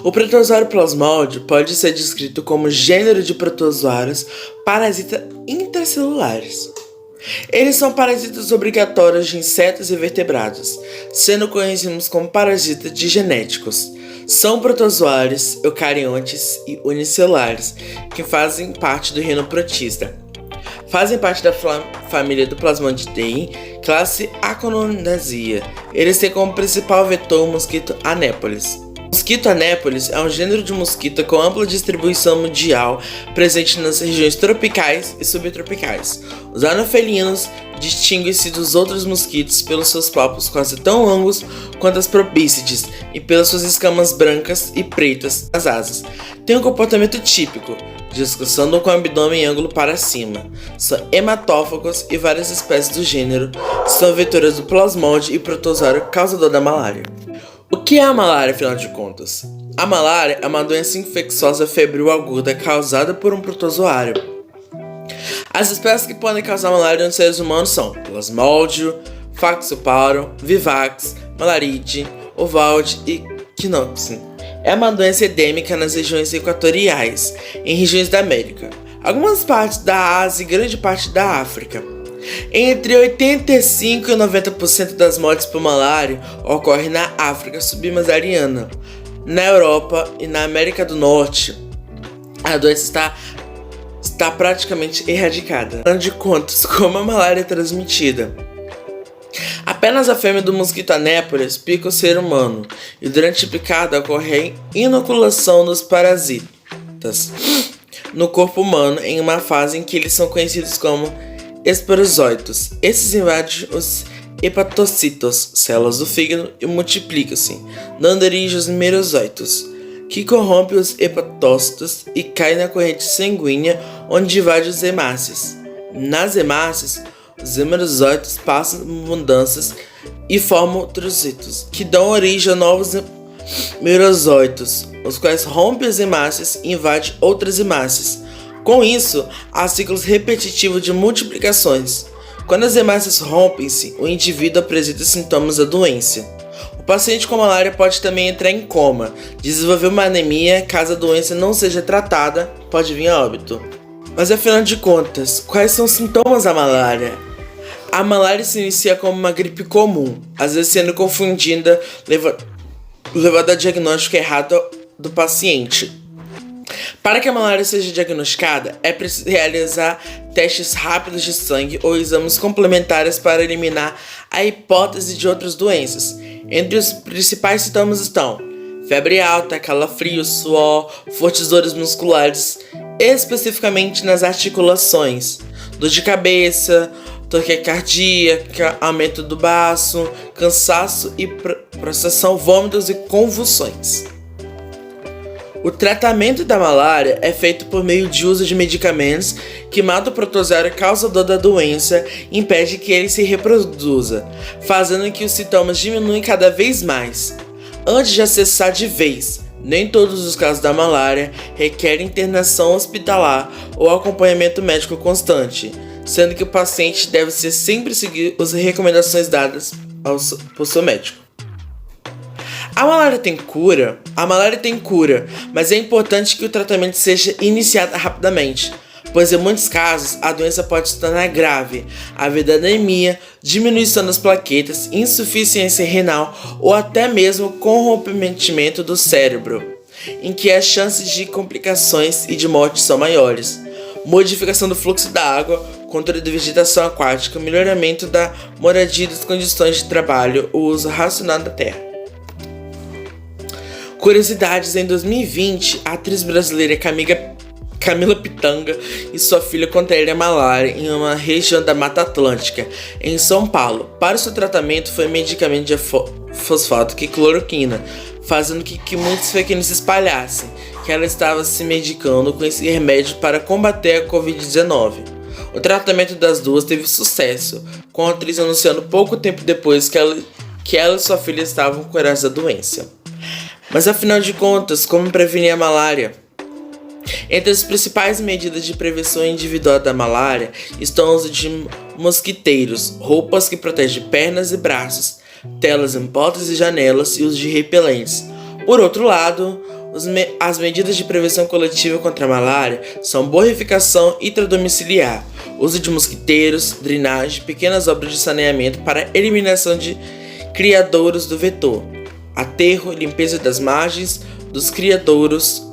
O protozoário plasmódio pode ser descrito como gênero de protozoários parasita intracelulares. Eles são parasitas obrigatórios de insetos e vertebrados, sendo conhecidos como parasitas digenéticos. São protozoários eucariontes e unicelulares, que fazem parte do reino protista. Fazem parte da família do Plasmodidae, classe Aconinaceae. Eles têm como principal vetor o mosquito Anépolis. O mosquito Anépolis é um gênero de mosquito com ampla distribuição mundial, presente nas regiões tropicais e subtropicais. Os anofelinos distinguem-se dos outros mosquitos pelos seus palpos quase tão longos quanto as probícides e pelas suas escamas brancas e pretas nas asas. Tem um comportamento típico, descansando com o abdômen em ângulo para cima. São hematófagos e várias espécies do gênero são vetoras do plasmódio e protozoário causador da malária. O que é a malária, afinal de contas? A malária é uma doença infecciosa febril aguda causada por um protozoário. As espécies que podem causar malária nos seres humanos são Plasmódio, Falciparum, Vivax, Malaride, Uvalde e Chinopsis. É uma doença endêmica nas regiões equatoriais, em regiões da América, algumas partes da Ásia e grande parte da África. Entre 85% e 90% das mortes por malária ocorrem na África subsaariana. Na Europa e na América do Norte, a doença está praticamente erradicada. Afinal de contas, como a malária é transmitida? Apenas a fêmea do mosquito Anépolis pica o ser humano, e durante a picada ocorre a inoculação dos parasitas no corpo humano em uma fase em que eles são conhecidos como esporozóitos. Esses invadem os hepatocitos, células do fígado, e multiplicam-se, dando origem aos merozóitos, que corrompem os hepatócitos e caem na corrente sanguínea, onde invade os hemácias. Nas hemácias, os merozóitos passam mudanças e formam trocitos, que dão origem a novos merozóitos, os quais rompem as hemácias e invadem outras hemácias. Com isso, há ciclos repetitivos de multiplicações. Quando as hemácias rompem-se, o indivíduo apresenta sintomas da doença. O paciente com malária pode também entrar em coma, desenvolver uma anemia, caso a doença não seja tratada, pode vir a óbito. Mas afinal de contas, quais são os sintomas da malária? A malária se inicia como uma gripe comum, às vezes sendo confundida, levando ao diagnóstico errado do paciente. Para que a malária seja diagnosticada, é preciso realizar testes rápidos de sangue ou exames complementares para eliminar a hipótese de outras doenças. Entre os principais sintomas estão febre alta, calafrio, suor, fortes dores musculares, especificamente nas articulações, dor de cabeça, taquicardia, aumento do baço, cansaço e processão, vômitos e convulsões. O tratamento da malária é feito por meio de uso de medicamentos que matam o protozoário causador da doença e impede que ele se reproduza, fazendo que os sintomas diminuem cada vez mais. Antes de cessar de vez, nem todos os casos da malária requerem internação hospitalar ou acompanhamento médico constante, sendo que o paciente deve sempre seguir as recomendações dadas por seu médico. A malária tem cura? A malária tem cura, mas é importante que o tratamento seja iniciado rapidamente, pois em muitos casos a doença pode se tornar grave, havendo anemia, diminuição das plaquetas, insuficiência renal ou até mesmo corrompimento do cérebro, em que as chances de complicações e de morte são maiores. Modificação do fluxo da água, controle da vegetação aquática, melhoramento da moradia e das condições de trabalho, o uso racional da terra. Curiosidades: em 2020, a atriz brasileira Camila Pitanga e sua filha contraíram a malária em uma região da Mata Atlântica, em São Paulo. Para o seu tratamento foi medicamento de fosfato e cloroquina, fazendo que muitos pequenos se espalhassem que ela estava se medicando com esse remédio para combater a Covid-19. O tratamento das duas teve sucesso, com a atriz anunciando pouco tempo depois que ela e sua filha estavam curadas da doença. Mas afinal de contas, como prevenir a malária? Entre as principais medidas de prevenção individual da malária estão o uso de mosquiteiros, roupas que protegem pernas e braços, telas em portas e janelas e uso de repelentes. Por outro lado, as medidas de prevenção coletiva contra a malária são borrificação intradomiciliar, uso de mosquiteiros, drenagem, pequenas obras de saneamento para eliminação de criadouros do vetor, aterro, limpeza das margens dos criadouros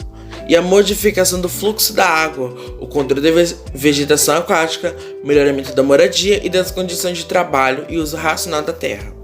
e a modificação do fluxo da água, o controle da vegetação aquática, melhoramento da moradia e das condições de trabalho e uso racional da terra.